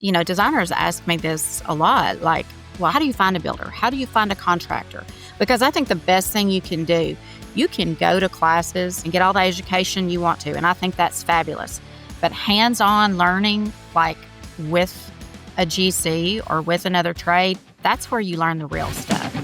designers ask me this a lot, like, well, how do you find a builder? How do you find a contractor? Because I think the best thing you can do, you can go to classes and get all the education you want to, and I think that's fabulous. But hands-on learning, like with a GC or with another trade, that's where you learn the real stuff.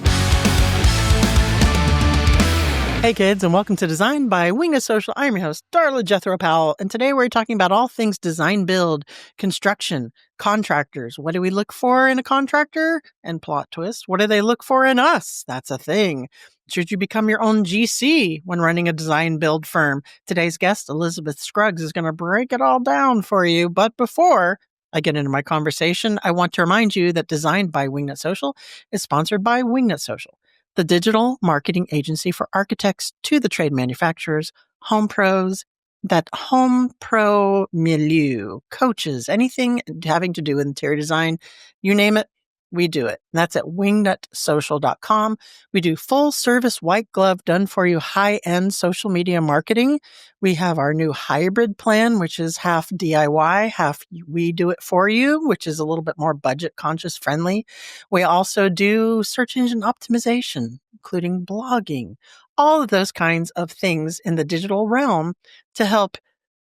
Hey kids, and welcome to Design by Wingnut Social. I'm your host, Darla Jethro Powell, and today we're talking about all things design, build, construction, contractors. What do we look for in a contractor? And plot twist, what do they look for in us? That's a thing. Should you become your own GC when running a design build firm? Today's guest, Elizabeth Scruggs, is going to break it all down for you. But before I get into my conversation, I want to remind you that Design by Wingnut Social is sponsored by Wingnut Social, the digital marketing agency for architects to the trade manufacturers, home pros, that home pro milieu, coaches, anything having to do with interior design, you name it, we do it. And that's at wingnutsocial.com. We do full service, white glove, done for you, high-end social media marketing. We have our new hybrid plan, which is half DIY, half we do it for you, which is a little bit more budget conscious friendly. We also do search engine optimization, including blogging, all of those kinds of things in the digital realm to help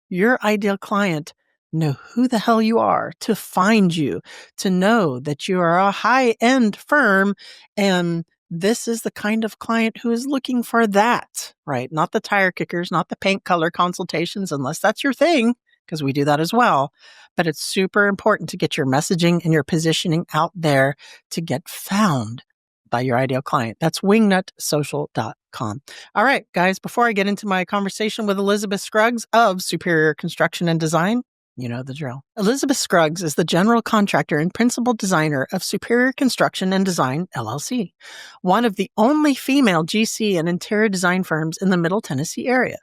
your ideal client know who the hell you are, to find you, to know that you are a high-end firm, and this is the kind of client who is looking for that, right? Not the tire kickers, not the paint color consultations, unless that's your thing, because we do that as well. But it's super important to get your messaging and your positioning out there to get found by your ideal client. That's wingnutsocial.com. All right, guys, before I get into my conversation with Elizabeth Scruggs of Superior Construction and Design, you know the drill. Elizabeth Scruggs is the general contractor and principal designer of Superior Construction and Design, LLC, one of the only female GC and interior design firms in the Middle Tennessee area.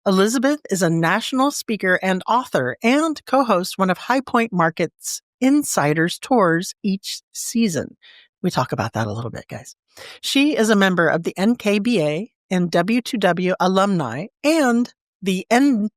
Elizabeth is a national speaker and author and co-hosts one of High Point Market's Insiders Tours each season. We talk about that a little bit, guys. She is a member of the NKBA and W2W alumni and the NAWIC.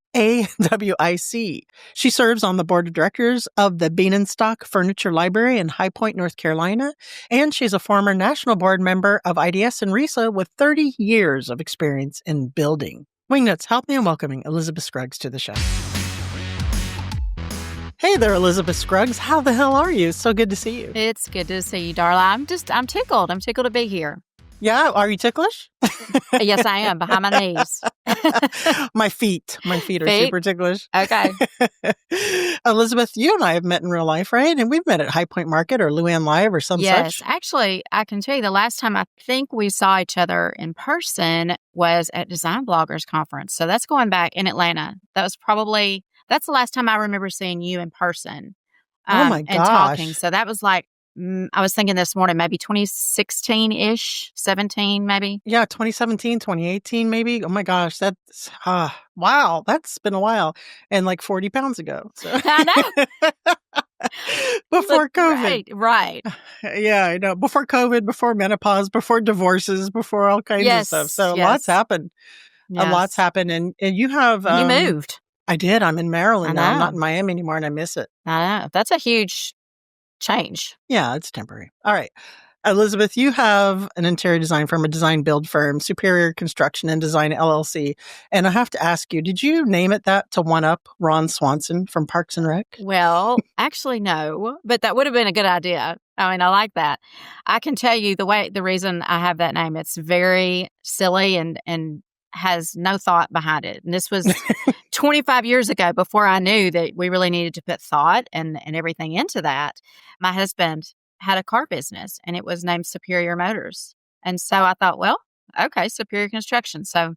She serves on the board of directors of the Bienenstock Furniture Library in High Point, North Carolina, and she's a former national board member of IDS and RISA with 30 years of experience in building. Wingnuts, help me in welcoming Elizabeth Scruggs to the show. Hey there, Elizabeth Scruggs. How the hell are you? So good to see you. It's good to see you, Darla. I'm tickled. I'm tickled to be here. Yeah, are you ticklish? Yes, I am, behind my knees. My feet are super ticklish. Okay. Elizabeth, you and I have met in real life, right? And we've met at High Point Market or Luann Live or some such. Yes, actually, I can tell you the last time I think we saw each other in person was at Design Bloggers Conference. So that's going back in Atlanta. That's the last time I remember seeing you in person. Oh my gosh. And talking. So that was like, I was thinking this morning, maybe 2016-ish, 17 maybe. Yeah, 2017, 2018 maybe. Oh my gosh, that's, wow, that's been a while. And like 40 pounds ago. So. I know. Before COVID. Right. Yeah, I know. Before COVID, before menopause, before divorces, before all kinds of stuff. So lots happened. Yes. A lot's happened. And you have... you moved. I did. I'm in Maryland now. I'm not in Miami anymore, and I miss it. I know. That's a huge change. Yeah, it's temporary. All right. Elizabeth, you have an interior design firm, a design build firm, Superior Construction and Design LLC. And I have to ask you, did you name it that to one-up Ron Swanson from Parks and Rec? Well, actually, no, but that would have been a good idea. I mean, I like that. I can tell you the reason I have that name, it's very silly and has no thought behind it. And this was 25 years ago, before I knew that we really needed to put thought and everything into that. My husband had a car business and it was named Superior Motors. And so I thought, well, okay, Superior Construction. So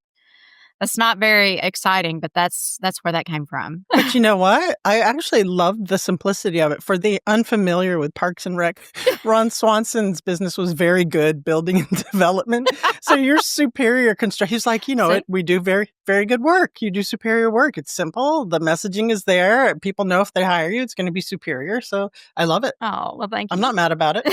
that's not very exciting, but that's where that came from. But you know what? I actually loved the simplicity of it. For the unfamiliar with Parks and Rec, Ron Swanson's business was very good building and development. So you're Superior Construction. He's like, we do very, very good work. You do superior work. It's simple. The messaging is there. People know if they hire you, it's going to be superior. So I love it. Oh, well, thank you. I'm not mad about it.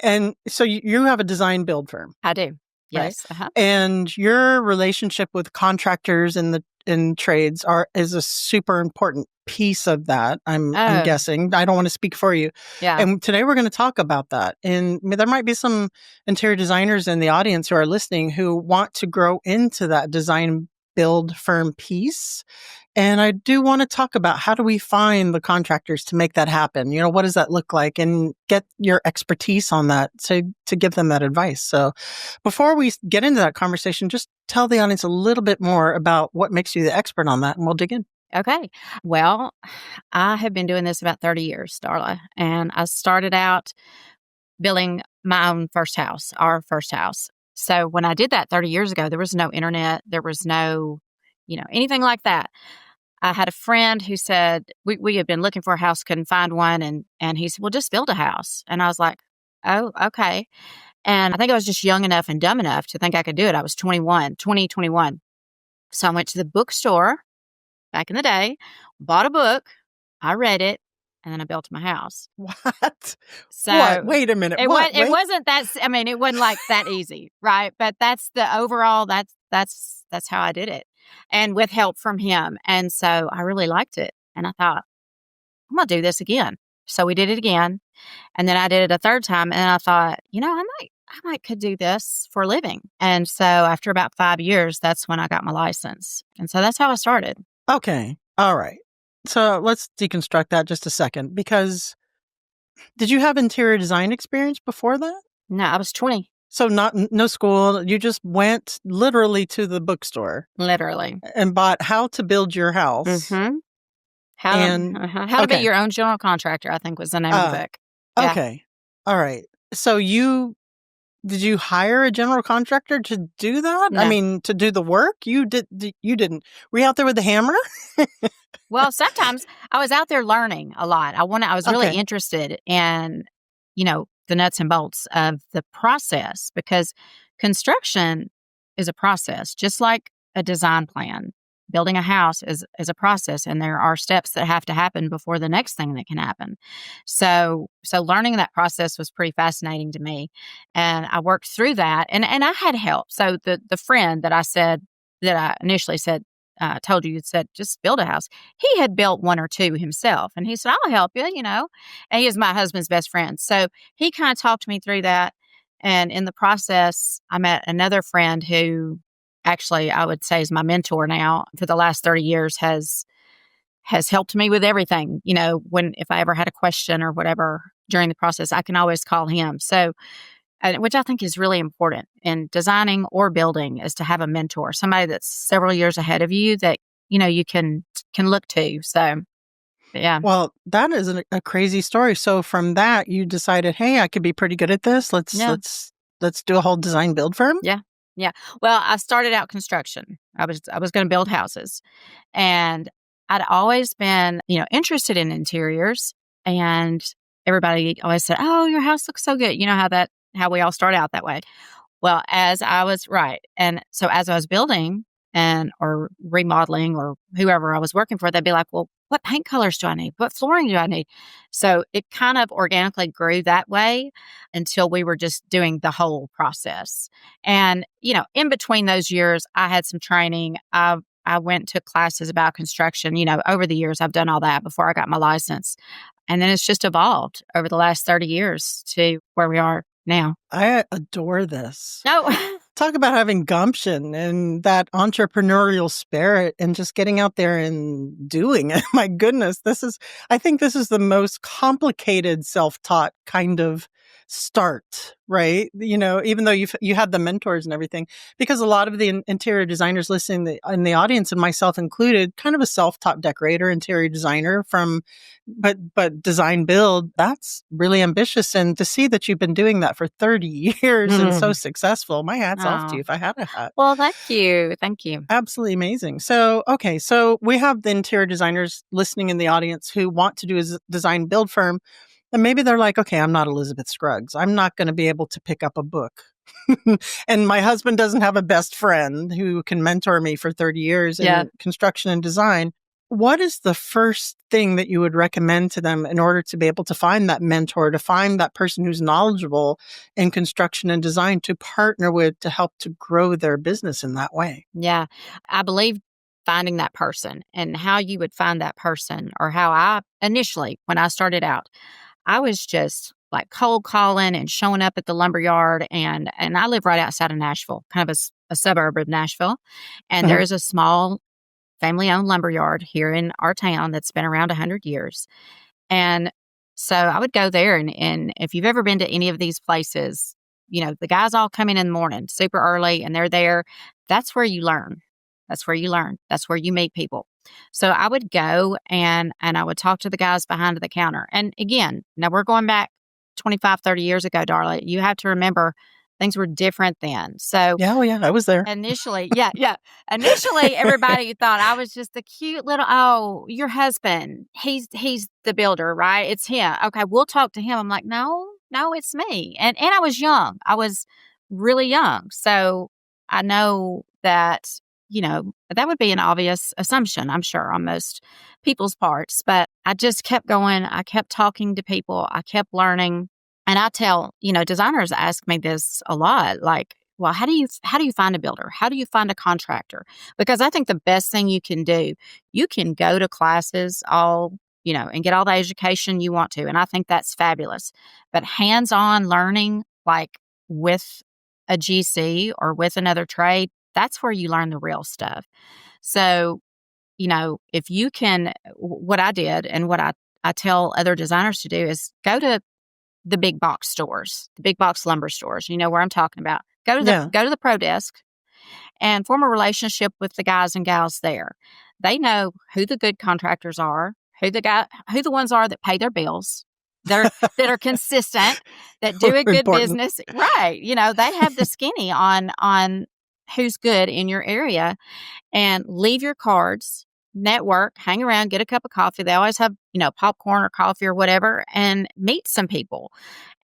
And so you have a design build firm. I do. right? Yes. Uh-huh. And your relationship with contractors in trades is a super important piece of that. I'm Oh, guessing. I don't want to speak for you. yeah. And today we're going to talk about that. And there might be some interior designers in the audience who are listening who want to grow into that design build firm piece. And I do want to talk about how do we find the contractors to make that happen? What does that look like, and get your expertise on that to give them that advice. So before we get into that conversation, just tell the audience a little bit more about what makes you the expert on that, and we'll dig in. Okay. Well, I have been doing this about 30 years, Darla, and I started out building my own first house, our first house. So when I did that 30 years ago, there was no internet, there was no, anything like that. I had a friend who said, we had been looking for a house, couldn't find one. And he said, well, just build a house. And I was like, oh, okay. And I think I was just young enough and dumb enough to think I could do it. I was 21. So I went to the bookstore back in the day, bought a book, I read it, and then I built my house. What? What? So Wait a minute. it What? it wasn't that. I mean, it wasn't like that easy, right? But that's the overall. That's how I did it, and with help from him. And so I really liked it, and I thought I'm gonna do this again. So we did it again, and then I did it a third time, and I thought, I might could do this for a living. And so after about 5 years, that's when I got my license, and so that's how I started. Okay. All right. So let's deconstruct that just a second, because did you have interior design experience before that? No, I was 20, So no school. You just went literally to the bookstore literally. and bought How to Build Your House. Mm-hmm. And How to be okay. your own general contractor, I think was the name of the book. Yeah. Okay. All right. So did you hire a general contractor to do that? No. I mean, to do the work? You didn't. Were you out there with the hammer? Well, sometimes I was out there learning a lot. I was really Okay. interested in, the nuts and bolts of the process, because construction is a process, just like a design plan. Building a house is a process, and there are steps that have to happen before the next thing that can happen. So learning that process was pretty fascinating to me, and I worked through that, and I had help. So the friend that I initially said, told you, said, just build a house. He had built one or two himself. And he said, I'll help you, And he is my husband's best friend. So he kind of talked me through that. And in the process, I met another friend who actually I would say is my mentor now for the last 30 years, has helped me with everything. If I ever had a question or whatever during the process, I can always call him. So which I think is really important in designing or building, is to have a mentor, somebody that's several years ahead of you that, you can look to. So, yeah. Well, that is a crazy story. So from that, you decided, hey, I could be pretty good at this. Let's do a whole design build firm. Yeah. Yeah. Well, I started out construction. I was going to build houses, and I'd always been, interested in interiors, and everybody always said, "Oh, your house looks so good." You know how we all start out that way. Well, as I was building or remodeling, or whoever I was working for, they'd be like, well, what paint colors do I need? What flooring do I need? So it kind of organically grew that way until we were just doing the whole process. And, in between those years, I had some training. I went to classes about construction. Over the years, I've done all that before I got my license. And then it's just evolved over the last 30 years to where we are now. I adore this. Oh, Talk about having gumption and that entrepreneurial spirit and just getting out there and doing it. My goodness, I think this is the most complicated self-taught kind of start, right? Even though you had the mentors and everything, because a lot of the interior designers listening in the audience, and myself included, kind of a self-taught decorator, interior designer but design build, that's really ambitious. And to see that you've been doing that for 30 years and so successful, my hat's off to you if I had a hat. well, thank you. Thank you. Absolutely amazing. So, okay. So we have the interior designers listening in the audience who want to do a design build firm. And maybe they're like, okay, I'm not Elizabeth Scruggs. I'm not going to be able to pick up a book. And my husband doesn't have a best friend who can mentor me for 30 years in construction and design. what is the first thing that you would recommend to them in order to be able to find that mentor, to find that person who's knowledgeable in construction and design to partner with to help to grow their business in that way? Yeah. I believe finding that person and how you would find that person, or how I initially, when I started out, I was just like cold calling and showing up at the lumber yard. And I live right outside of Nashville, kind of a suburb of Nashville. And there Uh-huh. is a small family owned lumber yard here in our town that's been around 100 years. And so I would go there. And if you've ever been to any of these places, the guys all come in the morning super early and they're there. That's where you learn. That's where you learn. That's where you meet people. So I would go and I would talk to the guys behind the counter. And again, now we're going back 25, 30 years ago, Darla. You have to remember things were different then. So Yeah, oh yeah, I was there. initially, yeah, yeah. Initially, everybody thought I was just the cute little, oh, your husband. He's the builder, right? It's him. Okay, we'll talk to him. I'm like, no, no, it's me. And I was young. I was really young. So I know that, that would be an obvious assumption, I'm sure, on most people's parts. But I just kept going. I kept talking to people. I kept learning. And I tell, designers ask me this a lot, like, well, how do you find a builder? How do you find a contractor? Because I think the best thing you can do, you can go to classes and get all the education you want to. And I think that's fabulous. But hands-on learning, like with a GC or with another trade, that's where you learn the real stuff. So, if you can, what I did and what I tell other designers to do is go to the big box stores, the big box lumber stores. You know where I'm talking about. Yeah. Go to the pro desk and form a relationship with the guys and gals there. They know who the good contractors are, who the ones are that pay their bills, that are consistent, that do a good Important. business. Right. They have the skinny on who's good in your area, and leave your cards, network, hang around, get a cup of coffee. They always have, popcorn or coffee or whatever, and meet some people.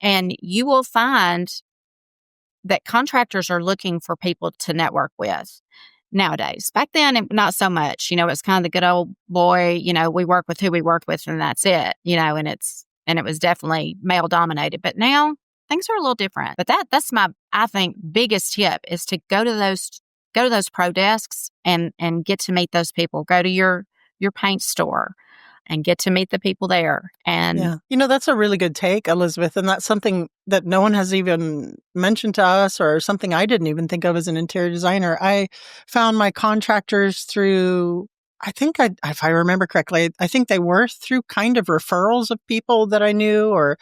And you will find that contractors are looking for people to network with nowadays. Back then, not so much. It's kind of the good old boy, we work with who we work with and that's it, and it was definitely male dominated. But now things are a little different. But that's my, I think, biggest tip is to go to those pro desks and get to meet those people. Go to your paint store and get to meet the people there. And yeah, that's a really good take, Elizabeth. And that's something that no one has even mentioned to us, or something I didn't even think of as an interior designer. I found my contractors through, if I remember correctly, I think they were through kind of referrals of people that I knew, or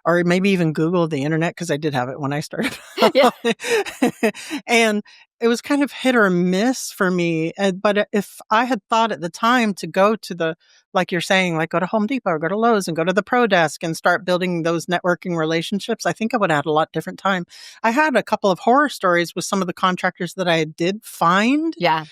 maybe even Googled the internet, because I did have it when I started. yeah, And it was kind of hit or miss for me. But if I had thought at the time to go to like you're saying, like go to Home Depot or go to Lowe's and go to the pro desk and start building those networking relationships, I think I would have had a lot different time. I had a couple of horror stories with some of the contractors that I did find. yeah,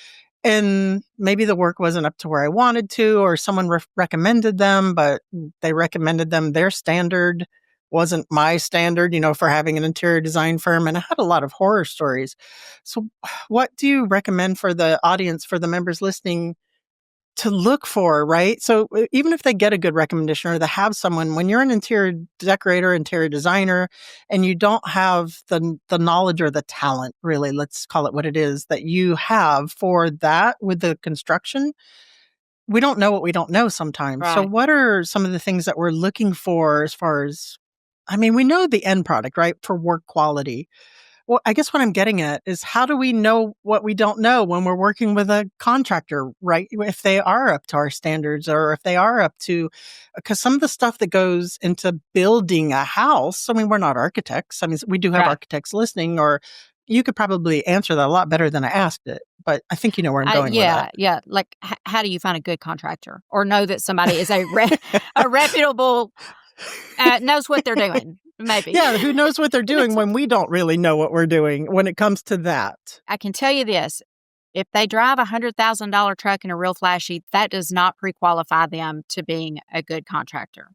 And maybe the work wasn't up to where I wanted to, or someone recommended them, but they recommended them. Their standard wasn't my standard, for having an interior design firm. And I had a lot of horror stories. So what do you recommend for the audience, for the members listening, to look for, right? So even if they get a good recommendation or they have someone, when you're an interior decorator, interior designer, and you don't have the knowledge or the talent, really, let's call it what it is, that you have for that with the construction, we don't know what we don't know sometimes. So right. what are some of the things that we're looking for as far as, we know the end product, right? For work quality. Well, I guess what I'm getting at is, how do we know what we don't know when we're working with a contractor, right? If they are up to our standards, or if they are up to, because some of the stuff that goes into building a house, we're not architects. We do have Right. architects listening, or you could probably answer that a lot better than I asked it, but I think you know where I'm going with that. Yeah, yeah. Like, how do you find a good contractor, or know that somebody is a reputable, knows what they're doing? Maybe. Yeah, who knows what they're doing when we don't really know what we're doing when it comes to that. I can tell you this: if they drive $100,000 truck and are real flashy, that does not pre-qualify them to being a good contractor.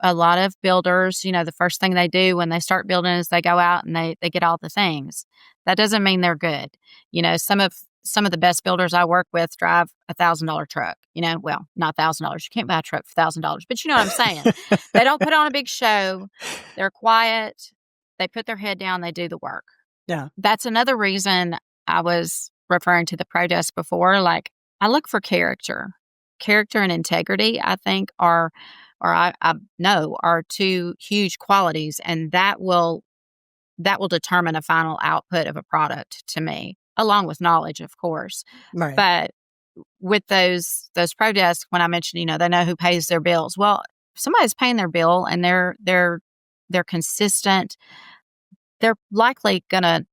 A lot of builders, the first thing they do when they start building is they go out and they get all the things. That doesn't mean they're good. Some of the best builders I work with drive $1,000 truck. well, not $1,000. You can't buy a truck for $1,000, but you know what I'm saying. They don't put on a big show. They're quiet. They put their head down. They do the work. Yeah. That's another reason I was referring to the pro desk before. Like, I look for character. Character and integrity, I think, I know are two huge qualities, and that will determine a final output of a product to me, along with knowledge, of course. Right. But with those pro desks, when I mentioned, they know who pays their bills. Well, if somebody's paying their bill and they're consistent, they're likely going to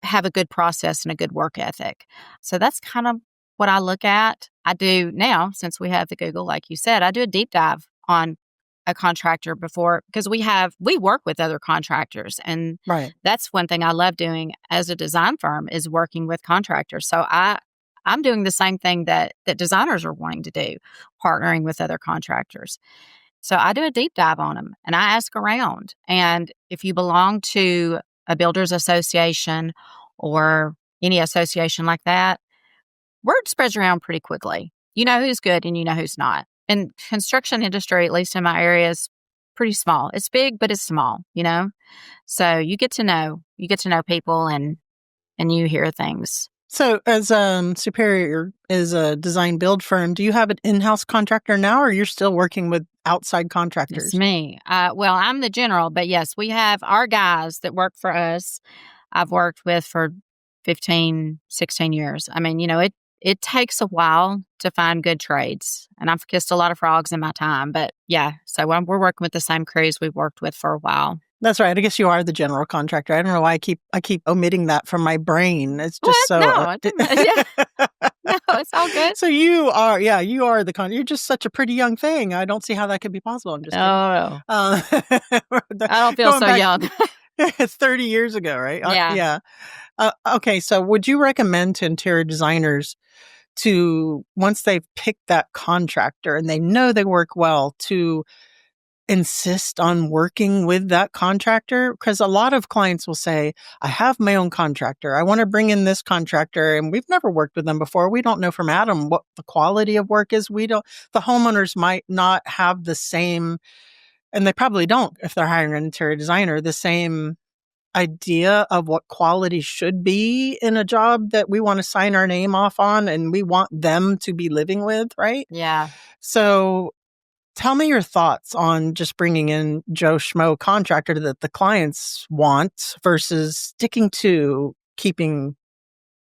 have a good process and a good work ethic. So that's kind of what I look at. I do now, since we have the Google, like you said, I do a deep dive on a contractor before, because we work with other contractors. And Right. that's one thing I love doing as a design firm, is working with contractors. So I'm doing the same thing that designers are wanting to do, partnering with other contractors. So I do a deep dive on them and I ask around. And if you belong to a builders association or any association like that, word spreads around pretty quickly. You know who's good and you know who's not. And construction industry, at least in my area, is pretty small. It's big, but it's small, So you get to know people and you hear things. So as Superior is a design build firm, do you have an in-house contractor now, or you're still working with outside contractors? It's me. Well, I'm the general, but yes, we have our guys that work for us. I've worked with for 15, 16 years. I mean, it takes a while to find good trades, and I've kissed a lot of frogs in my time. But yeah, so we're working with the same crews we've worked with for a while. That's right. I guess you are the general contractor. I don't know why I keep omitting that from my brain. It's just No, no, it's all good. So you are the you're just such a pretty young thing. I don't see how that could be possible. I'm just kidding. No. I don't feel so young. It's 30 years ago, right? Yeah. Okay, so would you recommend to interior designers to, once they've picked that contractor and they know they work well, to insist on working with that contractor? Because a lot of clients will say, I have my own contractor. I want to bring in this contractor, and we've never worked with them before. We don't know from Adam what the quality of work is. The homeowners might not have the same, and they probably don't, if they're hiring an interior designer, the same idea of what quality should be in a job that we want to sign our name off on and we want them to be living with, right? Yeah. So tell me your thoughts on just bringing in Joe Schmo contractor that the clients want versus sticking to keeping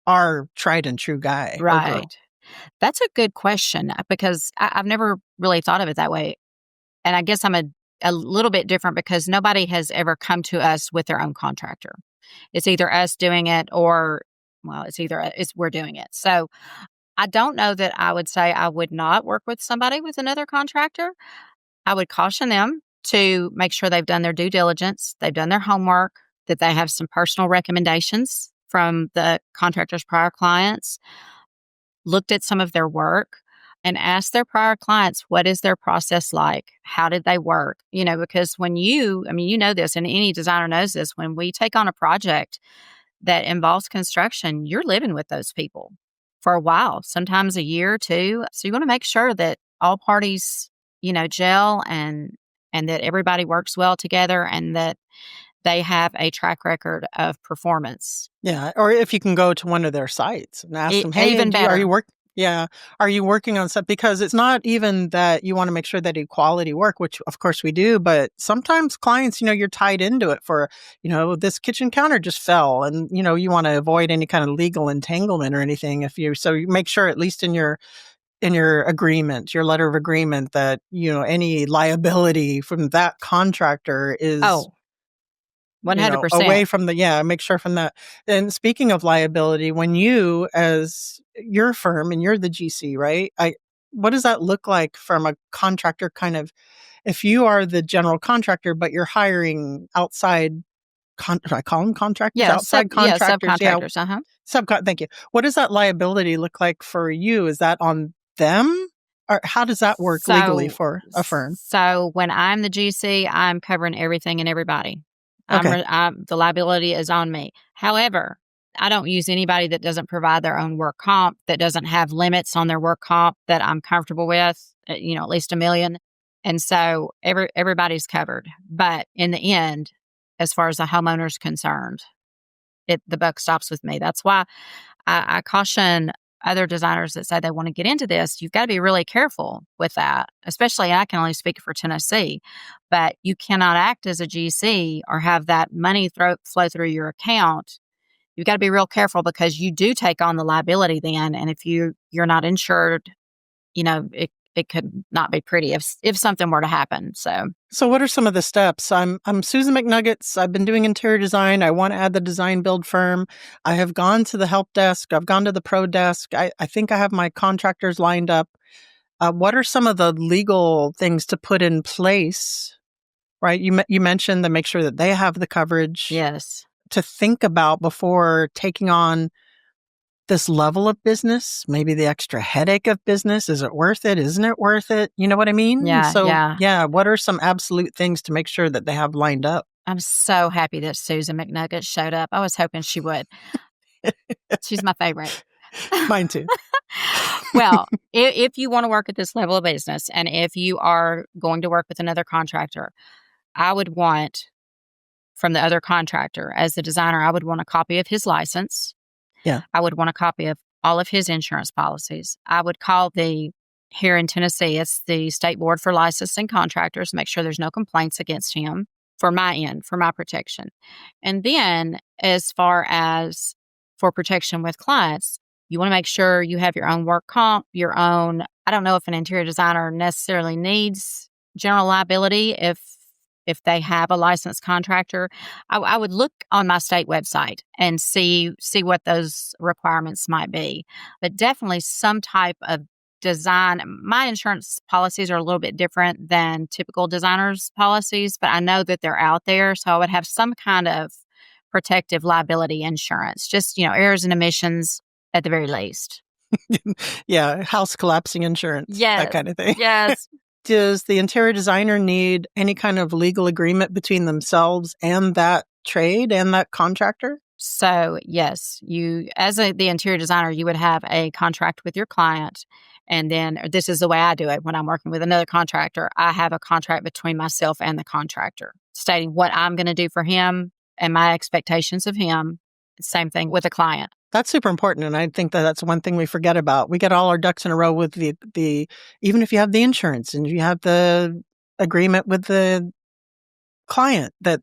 our tried and true guy. Right. That's a good question, because I've never really thought of it that way. And I guess I'm a little bit different, because nobody has ever come to us with their own contractor. It's either us doing it or, well, it's we're doing it. So I don't know that I would say I would not work with somebody with another contractor. I would caution them to make sure they've done their due diligence, they've done their homework, that they have some personal recommendations from the contractor's prior clients, looked at some of their work, and asked their prior clients, what is their process like? How did they work? Because when you know this, and any designer knows this, when we take on a project that involves construction, you're living with those people for a while, sometimes a year or two. So you want to make sure that all parties, gel and that everybody works well together, and that they have a track record of performance. Yeah. Or if you can go to one of their sites and ask them, hey, even better. Are you working on stuff? Because it's not even that you want to make sure they do quality work, which of course we do, but sometimes clients, you're tied into it for, this kitchen counter just fell, and, you want to avoid any kind of legal entanglement or anything. So you make sure, at least in your agreement, your letter of agreement, that, any liability from that contractor is 100% away from make sure from that. And speaking of liability, when you, as your firm, and you're the GC, right? What does that look like from a contractor kind of, if you are the general contractor, but you're hiring outside, I call them contractors? Yeah, outside contractors. Subcontractors. Thank you. What does that liability look like for you? Is that on them? Or how does that work legally for a firm? So when I'm the GC, I'm covering everything and everybody. Okay. The liability is on me. However, I don't use anybody that doesn't provide their own work comp, that doesn't have limits on their work comp that I'm comfortable with, at least $1 million. And so everybody's covered. But in the end, as far as the homeowner's concerned, the buck stops with me. That's why I caution other designers that say they want to get into this. You've got to be really careful with that, especially I can only speak for Tennessee, but you cannot act as a GC or have that money flow through your account. You've got to be real careful because you do take on the liability then. And if you're not insured, it could not be pretty if something were to happen. So what are some of the steps? I'm Susan McNuggets. I've been doing interior design. I want to add the design build firm. I have gone to the help desk. I've gone to the pro desk. I think I have my contractors lined up. What are some of the legal things to put in place? Right? You mentioned to make sure that they have the coverage. Yes. To think about before taking on this level of business, maybe the extra headache of business. Is it worth it? Isn't it worth it? You know what I mean? Yeah. So, yeah. What are some absolute things to make sure that they have lined up? I'm so happy that Susan McNuggets showed up. I was hoping she would. She's my favorite. Mine too. Well, if you want to work at this level of business and if you are going to work with another contractor, I would want from the other contractor, as the designer, I would want a copy of his license. Yeah. I would want a copy of all of his insurance policies. I would call here in Tennessee, it's the State Board for Licensing Contractors, make sure there's no complaints against him for my end, for my protection. And then as far as for protection with clients, you want to make sure you have your own work comp, your own, I don't know if an interior designer necessarily needs general liability if they have a licensed contractor. I would look on my state website and see what those requirements might be. But definitely some type of design. My insurance policies are a little bit different than typical designers' policies, but I know that they're out there. So I would have some kind of protective liability insurance, just, errors and omissions at the very least. Yeah, house collapsing insurance, that kind of thing. Yes. Does the interior designer need any kind of legal agreement between themselves and that trade and that contractor? So, yes, you, as the interior designer, you would have a contract with your client. And then this is the way I do it when I'm working with another contractor. I have a contract between myself and the contractor stating what I'm going to do for him and my expectations of him. Same thing with the client. That's super important. And I think that that's one thing we forget about. We get all our ducks in a row with the even if you have the insurance and you have the agreement with the client, that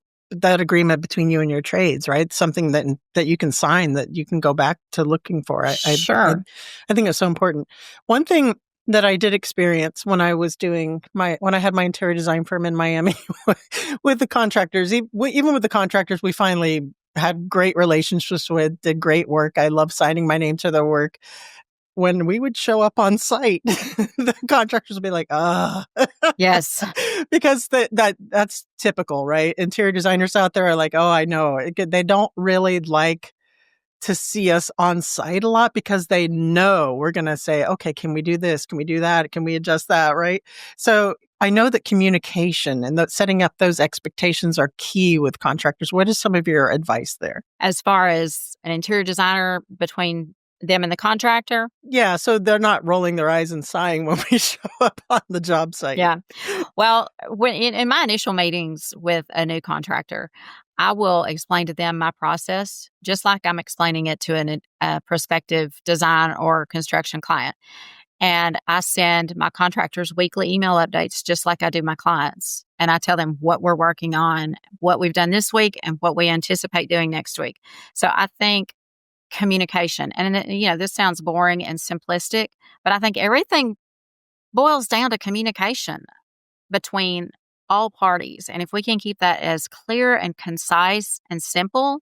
agreement between you and your trades, right? Something that you can sign, that you can go back to looking for. Sure. I think it's so important. One thing that I did experience when I was when I had my interior design firm in Miami with the contractors, even with the contractors, we finally had great relationships with, did great work. I love signing my name to their work. When we would show up on site, the contractors would be like, Yes. because that's typical, right? Interior designers out there are like, oh, I know. They don't really like to see us on site a lot because they know we're going to say, okay, can we do this? Can we do that? Can we adjust that? Right. So I know that communication and setting up those expectations are key with contractors. What is some of your advice there? As far as an interior designer between them and the contractor? Yeah. So they're not rolling their eyes and sighing when we show up on the job site. Yeah. Well, when in my initial meetings with a new contractor, I will explain to them my process, just like I'm explaining it to a prospective design or construction client. And I send my contractors weekly email updates, just like I do my clients. And I tell them what we're working on, what we've done this week, and what we anticipate doing next week. So I think communication, and this sounds boring and simplistic, but I think everything boils down to communication between all parties. And if we can keep that as clear and concise and simple,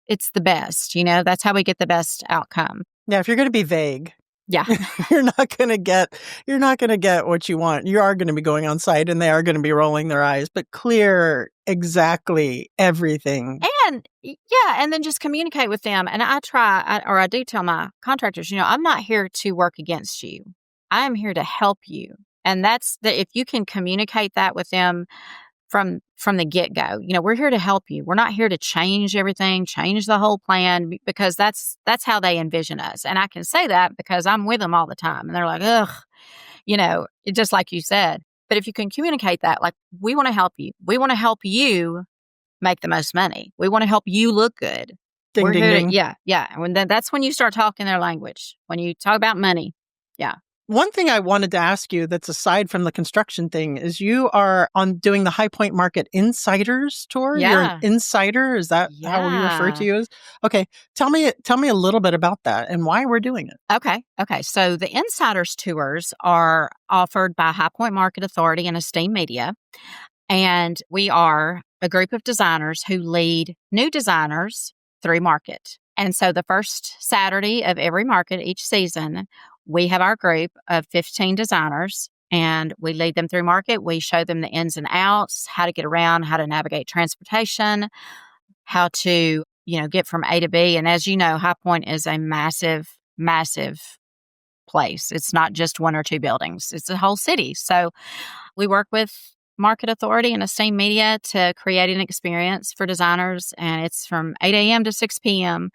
it's the best. That's how we get the best outcome. Yeah, if you're going to be vague, yeah, you're not going to get what you want. You are going to be going on site and they are going to be rolling their eyes, but clear exactly everything. And then just communicate with them. And I do tell my contractors, I'm not here to work against you. I am here to help you. And that's if you can communicate that with them from the get-go. We're here to help you. We're not here to change everything, change the whole plan, because that's how they envision us. And I can say that because I'm with them all the time. And they're like, ugh, just like you said. But if you can communicate that, like, we want to help you. We want to help you make the most money. We want to help you look good. Ding, We're ding, here ding. yeah. And that's when you start talking their language. When you talk about money. Yeah. One thing I wanted to ask you that's aside from the construction thing is you are on doing the High Point Market Insiders Tour. You're an Yeah. insider. Is that how we refer to you as? Okay. Tell me a little bit about that and why we're doing it. Okay. So the Insiders Tours are offered by High Point Market Authority and Esteem Media. And we are a group of designers who lead new designers through market. And so the first Saturday of every market each season, we have our group of 15 designers and we lead them through market. We show them the ins and outs, how to get around, how to navigate transportation, how to, get from A to B. And as you know, High Point is a massive, massive place. It's not just one or two buildings. It's a whole city. So we work with Market Authority and Esteem Media to create an experience for designers. And it's from 8 a.m. to 6 p.m.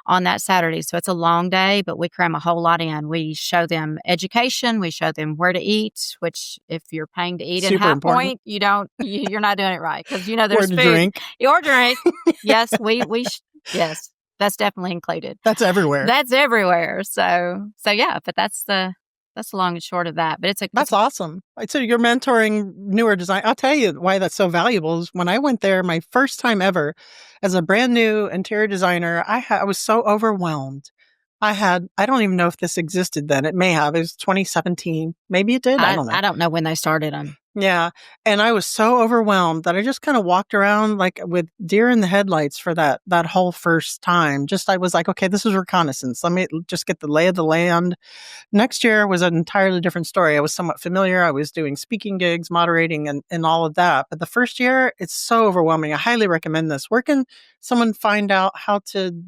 on that Saturday. So it's a long day, but we cram a whole lot in. We show them education. We show them where to eat, which if you're paying to eat in Super High important. Point, you're not doing it right. Because, there's Or to food. drink. Or drink. Yes, yes, that's definitely included. That's everywhere. That's everywhere. So yeah, but that's the long and short of that. But That's awesome. So you're mentoring newer design. I'll tell you why that's so valuable is when I went there, my first time ever as a brand new interior designer, I was so overwhelmed. I don't even know if this existed then. It may have. It was 2017. Maybe it did. I don't know. I don't know when they started them. Yeah. And I was so overwhelmed that I just kind of walked around like with deer in the headlights for that whole first time. I was like, okay, this is reconnaissance. Let me just get the lay of the land. Next year was an entirely different story. I was somewhat familiar. I was doing speaking gigs, moderating, and all of that. But the first year, it's so overwhelming. I highly recommend this. Where can someone find out how to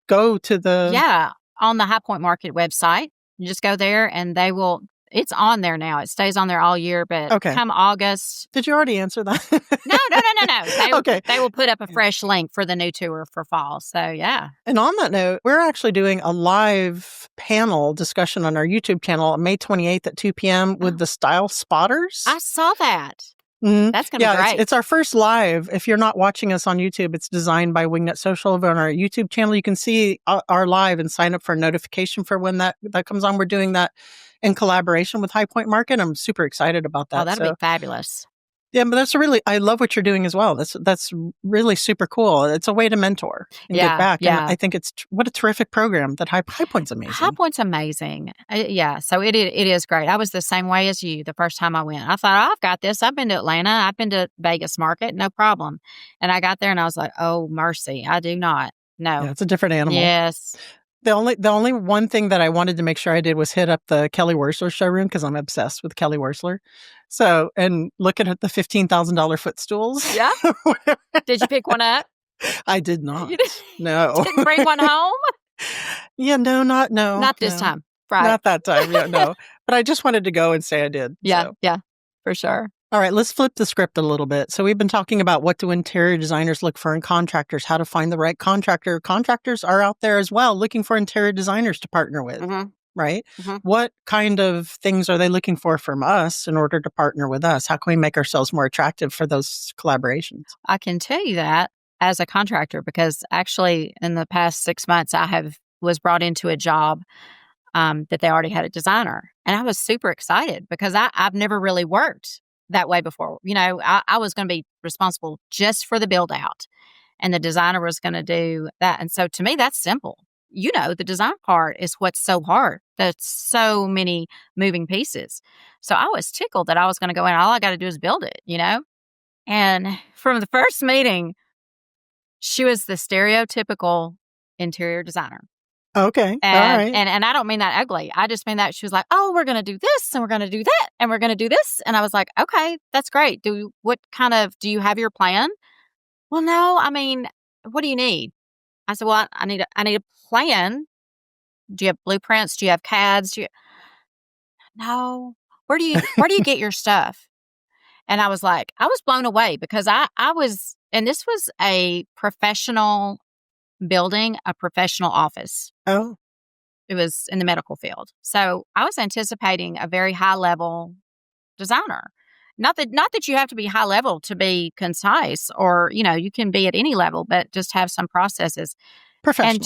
go to the... Yeah, on the High Point Market website. You just go there and it's on there now. It stays on there all year, but come August. Did you already answer that? No. Okay. They will put up a fresh link for the new tour for fall. So, yeah. And on that note, we're actually doing a live panel discussion on our YouTube channel on May 28th at 2 p.m. with the Style Spotters. I saw that. Mm-hmm. That's going to be great. It's our first live. If you're not watching us on YouTube, it's designed by Wingnut Social over on our YouTube channel. You can see our live and sign up for a notification for when that comes on. We're doing that in collaboration with High Point Market. I'm super excited about that. Oh, that'll be fabulous. Yeah, but I love what you're doing as well. That's really super cool. It's a way to mentor and get back. Yeah. And I think what a terrific program that High Point's amazing. High Point's amazing. Yeah, so it is great. I was the same way as you the first time I went. I thought, I've got this. I've been to Atlanta. I've been to Vegas Market. No problem. And I got there and I was like, oh, mercy. I do not. No. Yeah, it's a different animal. Yes. The only one thing that I wanted to make sure I did was hit up the Kelly Wearstler showroom because I'm obsessed with Kelly Wearstler. So, and looking at the $15,000 footstools. Yeah. Did you pick one up? I did not. You No. didn't bring one home? Yeah, not this time. Right. Not that time. Yeah, no. But I just wanted to go and say I did. Yeah, so. yeah, for sure. All right, let's flip the script a little bit. So we've been talking about what do interior designers look for in contractors, how to find the right contractor. Contractors are out there as well looking for interior designers to partner with, right? Mm-hmm. What kind of things are they looking for from us in order to partner with us? How can we make ourselves more attractive for those collaborations? I can tell you that as a contractor, because actually in the past 6 months, was brought into a job that they already had a designer. And I was super excited because I've never really worked that way before. I was going to be responsible just for the build out and the designer was going to do that. And so to me, that's simple. The design part is what's so hard. There's so many moving pieces. So I was tickled that I was going to go in. All I got to do is build it, And from the first meeting, she was the stereotypical interior designer. Okay. And, all right. And I don't mean that ugly. I just mean that she was like, oh, we're going to do this and we're going to do that and we're going to do this. And I was like, okay, that's great. Do you have your plan? Well, no, I mean, what do you need? I said, well, I need a plan. Do you have blueprints? Do you have CADs? No. Where do you get your stuff? And I was blown away because I was, and this was a professional building, a professional office. Oh, It was in the medical field. So I was anticipating a very high level designer. Not that you have to be high level to be concise, or, you can be at any level, but just have some processes. And professional.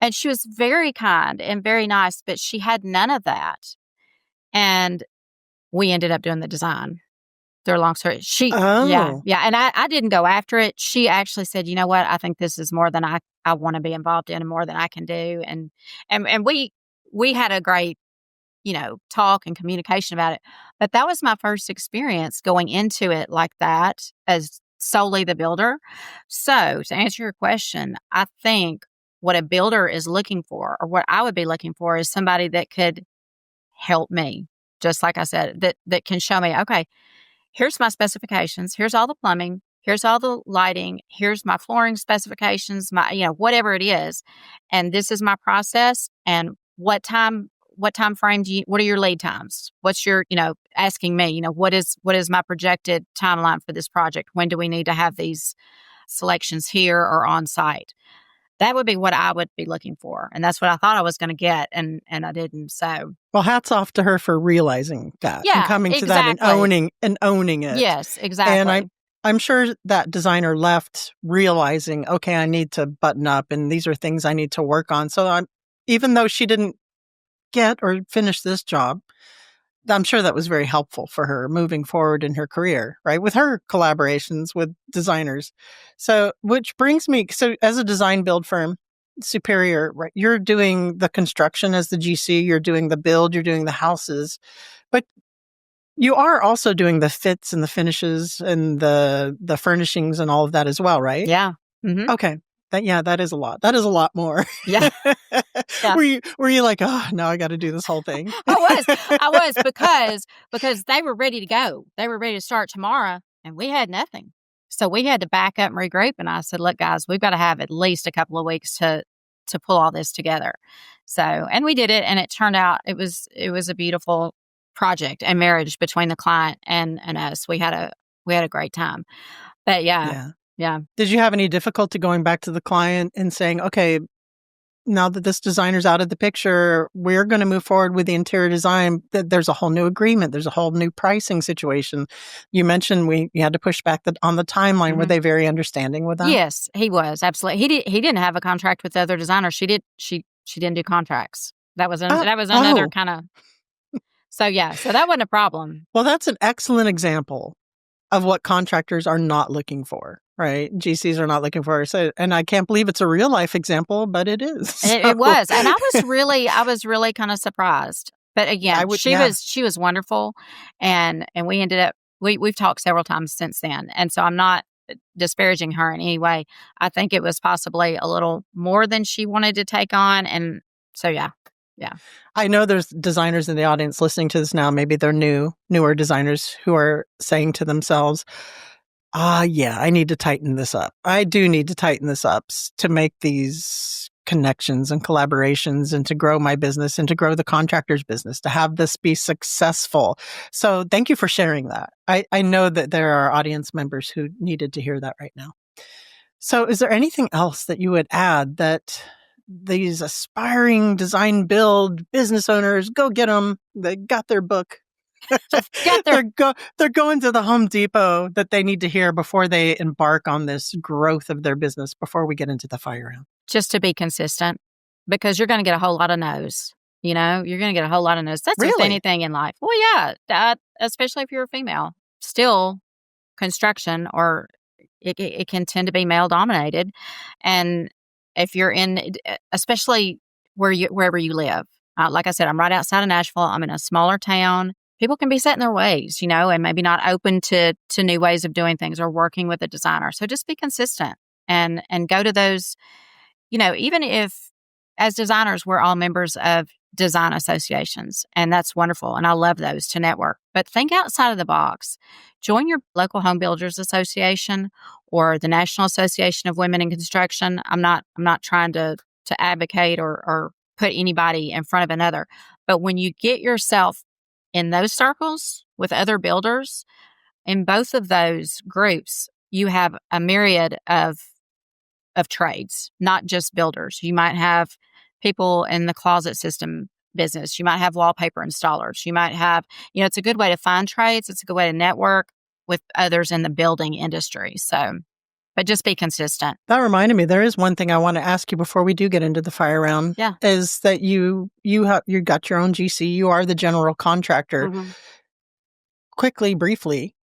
and she was very kind and very nice, but she had none of that. And we ended up doing the design. Through a long story. Yeah, Oh, yeah. And I didn't go after it. She actually said, you know what? I think this is more than I want to be involved in and more than I can do. And we had a great, talk and communication about it. But that was my first experience going into it like that as solely the builder. So to answer your question, I think what a builder is looking for, or what I would be looking for, is somebody that could help me. Just like I said, that can show me, okay, here's my specifications. Here's all the plumbing. Here's all the lighting. Here's my flooring specifications, whatever it is. And this is my process. And what time frame what are your lead times? What's your, asking me, what is my projected timeline for this project? When do we need to have these selections here or on site? That would be what I would be looking for. And that's what I thought I was going to get. And I didn't. So, well, hats off to her for realizing that and yeah, coming to that exactly. and owning it. Yes, And exactly. I'm sure that designer left realizing, okay, I need to button up and these are things I need to work on. So even though she didn't get or finish this job, I'm sure that was very helpful for her moving forward in her career, right? With her collaborations with designers. So, which brings me, so as a design build firm, Superior, right? You're doing the construction as the GC, you're doing the build, you're doing the houses, but you are also doing the fits and the finishes and the furnishings and all of that as well, right? Yeah. Mm-hmm. Okay. That is a lot. That is a lot more. Yeah. Yeah. Were you like, oh, now I got to do this whole thing? I was because they were ready to go. They were ready to start tomorrow, and we had nothing. So we had to back up and regroup. And I said, "Look, guys, we've got to have at least a couple of weeks to pull all this together." So, and we did it, and it turned out it was a beautiful project and marriage between the client and us. We had a great time. But yeah, Yeah. yeah. Did you have any difficulty going back to the client and saying, okay, now that this designer's out of the picture, we're going to move forward with the interior design? There's a whole new agreement. There's a whole new pricing situation. You mentioned you had to push back on the timeline. Were Mm-hmm. they very understanding with that? Yes, he was, absolutely. He didn't have a contract with the other designer. She didn't do contracts. That was another Oh, kind of. So yeah, so that wasn't a problem. well, that's an excellent example of what contractors are not looking for, right? GCs are not looking for. So, and I can't believe it's a real life example, but it is. It was, and I was really kind of surprised. But I again, would, she was wonderful, and we ended up we've talked several times since then, and so I'm not disparaging her in any way. I think it was possibly a little more than she wanted to take on, and so yeah. I know there's designers in the audience listening to this now. Maybe they're newer designers who are saying to themselves, yeah, I need to tighten this up. I do need to tighten this up to make these connections and collaborations and to grow my business and to grow the contractor's business, to have this be successful. So thank you for sharing that. I know that there are audience members who needed to hear that right now. So is there anything else that you would add that these aspiring design build business owners, go get them? They got their book. They're going to the Home Depot that they need to hear before they embark on this growth of their business before we get into the fire round? Just to be consistent, because you're going to get a whole lot of no's. You're going to get a whole lot of no's. That's with Really? anything in life. Well, yeah, especially if you're a female. Still, construction, or it can tend to be male dominated, and if you're in, especially wherever you live, like I said, I'm right outside of Nashville. I'm in a smaller town. People can be set in their ways, and maybe not open to new ways of doing things or working with a designer. So just be consistent and go to those. Even if as designers, we're all members of design associations, and that's wonderful. And I love those to network, but think outside of the box. Join your local home builders association or the National Association of Women in Construction. I'm not trying to advocate or put anybody in front of another, but when you get yourself in those circles with other builders, in both of those groups, you have a myriad of trades, not just builders. You might have people in the closet system business. You might have wallpaper installers. You might have, it's a good way to find trades. It's a good way to network with others in the building industry. So, but just be consistent. That reminded me, there is one thing I want to ask you before we do get into the fire round. Yeah. Is that you got your own GC. You are the general contractor. Mm-hmm. Quickly, briefly,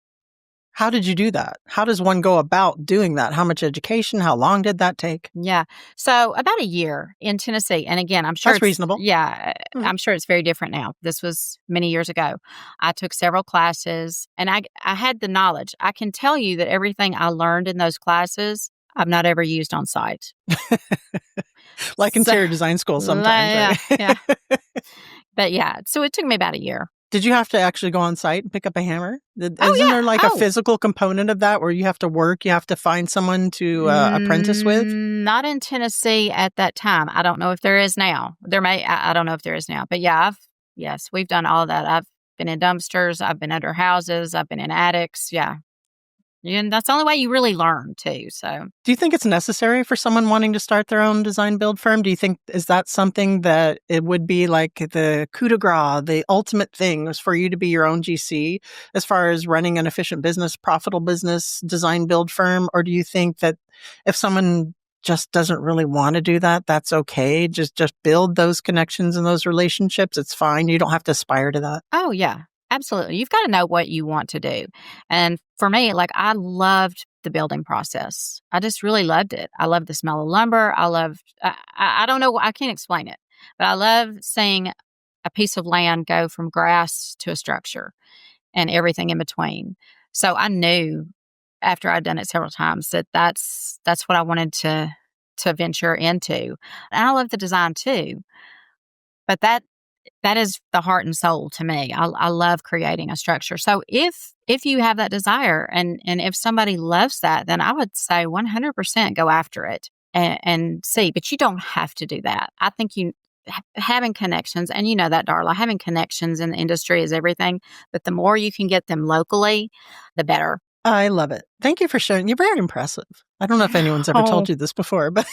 how did you do that? How does one go about doing that? How much education? How long did that take? Yeah. So about a year in Tennessee. And again, I'm sure that's reasonable. Yeah. Mm-hmm. I'm sure it's very different now. This was many years ago. I took several classes and I had the knowledge. I can tell you that everything I learned in those classes, I've not ever used on site. Like interior design school sometimes. Yeah. But yeah, so it took me about a year. Did you have to actually go on site and pick up a hammer? Isn't there like a physical component of that where you have to work, you have to find someone to apprentice with? Not in Tennessee at that time. I don't know if there is now. I don't know if there is now. But yeah, yes, we've done all of that. I've been in dumpsters. I've been under houses. I've been in attics. Yeah. And that's the only way you really learn too. So, do you think it's necessary for someone wanting to start their own design build firm? Do you think, is that something that it would be like the coup de grace, the ultimate thing was for you to be your own GC as far as running an efficient business, profitable business, design build firm? Or do you think that if someone just doesn't really want to do that, that's okay? Just build those connections and those relationships. It's fine. You don't have to aspire to that. Oh, yeah. Absolutely. You've got to know what you want to do. And for me, I loved the building process. I just really loved it. I loved the smell of lumber. I don't know, I can't explain it, but I love seeing a piece of land go from grass to a structure and everything in between. So I knew after I'd done it several times that that's what I wanted to venture into. And I love the design too. But that is the heart and soul to me. I love creating a structure. So if you have that desire and if somebody loves that, then I would say 100% go after it and see. But you don't have to do that. I think having connections, and you know that, Darla, having connections in the industry is everything. But the more you can get them locally, the better. I love it. Thank you for sharing. You're very impressive. I don't know if anyone's ever told you this before, but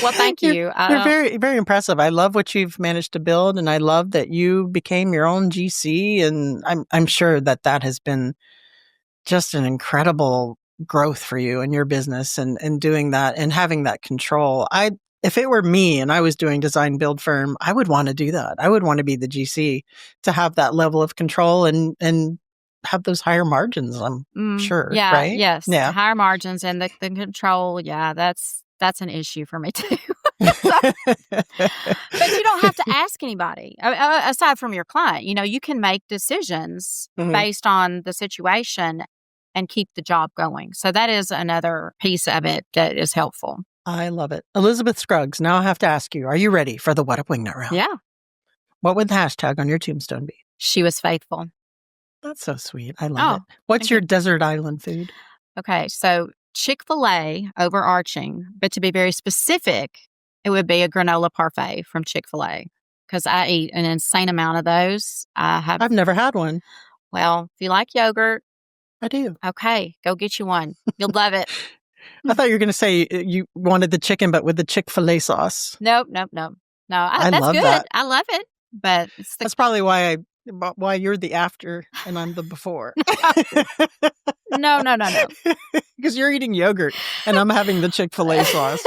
well, thank you. You're very, very impressive. I love what you've managed to build, and I love that you became your own GC. And I'm sure that has been just an incredible growth for you and your business, and doing that and having that control. If it were me and I was doing design build firm, I would want to do that. I would want to be the GC to have that level of control and have those higher margins, I'm sure. Yeah. Right? Yes. Yeah. Higher margins and the control. Yeah. That's an issue for me too. But you don't have to ask anybody aside from your client. You can make decisions based on the situation and keep the job going. So that is another piece of it that is helpful. I love it. Elizabeth Scruggs, now I have to ask you, are you ready for the What Up Wingnut round? Yeah. What would the hashtag on your tombstone be? She was faithful. That's so sweet. I love it. What's your desert island food? Okay, so Chick-fil-A overarching, but to be very specific, it would be a granola parfait from Chick-fil-A because I eat an insane amount of those. I've never had one. Well, if you like yogurt. I do. Okay, go get you one. You'll love it. I thought you were going to say you wanted the chicken, but with the Chick-fil-A sauce. Nope. No, that's love good. That. I love it, but that's probably why you're the after and I'm the before. No. Because you're eating yogurt and I'm having the Chick-fil-A sauce.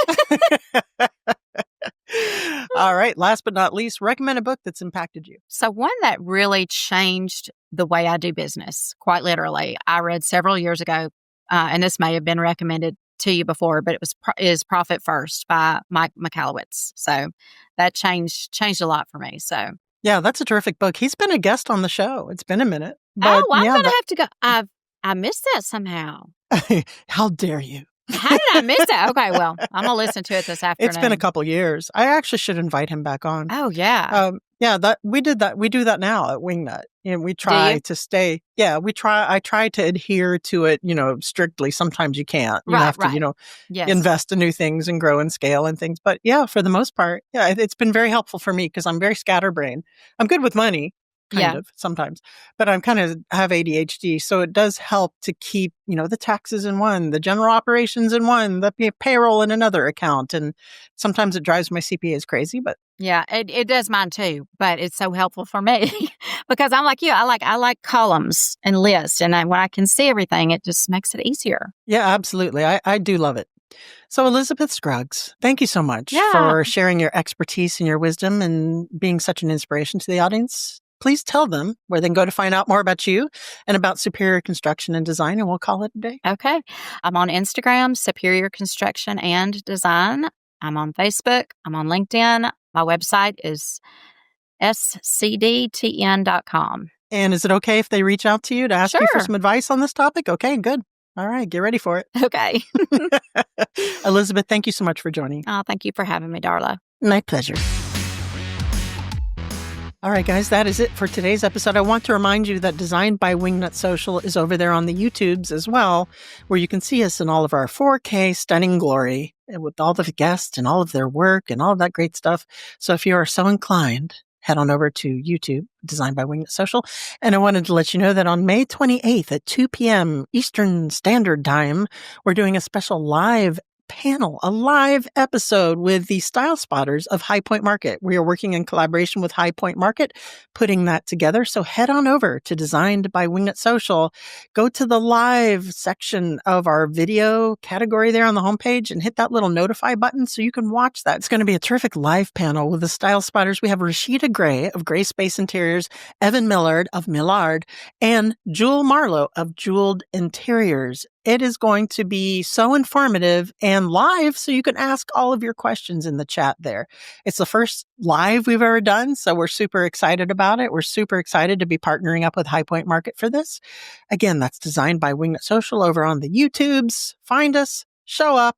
All right. Last but not least, recommend a book that's impacted you. So one that really changed the way I do business, quite literally, I read several years ago, and this may have been recommended to you before, but is Profit First by Mike Michalowicz. So that changed a lot for me. So yeah, that's a terrific book. He's been a guest on the show. It's been a minute. But I'm going to have to go. I missed that somehow. How dare you? How did I miss that? Okay, well, I'm going to listen to it this afternoon. It's been a couple years. I actually should invite him back on. Oh, yeah. We did that. We do that now at Wingnut. We try to stay. Yeah, I try to adhere to it, strictly. Sometimes you can't. You have to, invest in new things and grow and scale and things. But yeah, for the most part, it's been very helpful for me because I'm very scatterbrained. I'm good with money. kind of sometimes, but I'm kind of have ADHD. So it does help to keep, the taxes in one, the general operations in one, the payroll in another account. And sometimes it drives my CPAs crazy, but Yeah, it does mine too, but it's so helpful for me because I'm like you. I like columns and lists, and when I can see everything, it just makes it easier. yeah, absolutely. I do love it. So Elizabeth Scruggs, thank you so much Yeah. for sharing your expertise and your wisdom and being such an inspiration to the audience. Please tell them where they can go to find out more about you and about Superior Construction and Design, and we'll call it a day. Okay. I'm on Instagram, Superior Construction and Design. I'm on Facebook. I'm on LinkedIn. My website is scdtn.com. And is it okay if they reach out to you to ask you for Sure. some advice on this topic? Okay, good. All right, get ready for it. Okay. Elizabeth, thank you so much for joining. Oh, thank you for having me, Darla. My pleasure. All right, guys, that is it for today's episode. I want to remind you that Designed by Wingnut Social is over there on the YouTubes as well, where you can see us in all of our 4K stunning glory with all the guests and all of their work and all of that great stuff. So if you are so inclined, head on over to YouTube, Designed by Wingnut Social. And I wanted to let you know that on May 28th at 2 p.m. Eastern Standard Time, we're doing a special live panel, a live episode with the style spotters of High Point Market. We are working in collaboration with High Point Market, putting that together. So head on over to Designed by Wingnut Social, go to the live section of our video category there on the homepage and hit that little notify button so you can watch that. It's going to be a terrific live panel with the style spotters. We have Rashida Gray of Gray Space Interiors, Evan Millard of Millard, and Jewel Marlowe of Jeweled Interiors. It is going to be so informative and live, so you can ask all of your questions in the chat there. It's the first live we've ever done, so we're super excited about it. We're super excited to be partnering up with High Point Market for this. Again, that's Designed by Wingnut Social over on the YouTubes. Find us, show up,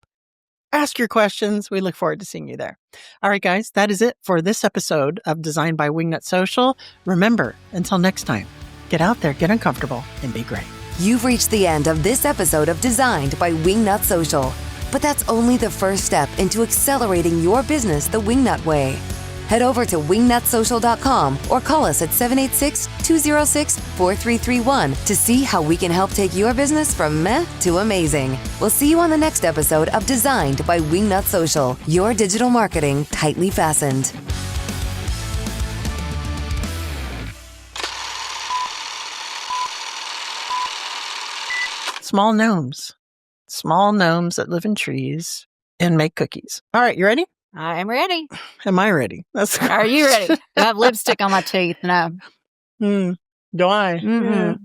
ask your questions. We look forward to seeing you there. All right, guys, that is it for this episode of Designed by Wingnut Social. Remember, until next time, get out there, get uncomfortable, and be great. You've reached the end of this episode of Designed by Wingnut Social. But that's only the first step into accelerating your business the Wingnut way. Head over to wingnutsocial.com or call us at 786-206-4331 to see how we can help take your business from meh to amazing. We'll see you on the next episode of Designed by Wingnut Social, your digital marketing tightly fastened. Small gnomes that live in trees and make cookies. All right, you ready? I am ready. Am I ready? Are you ready? Do I have lipstick on my teeth? No. Do I? Mm-hmm.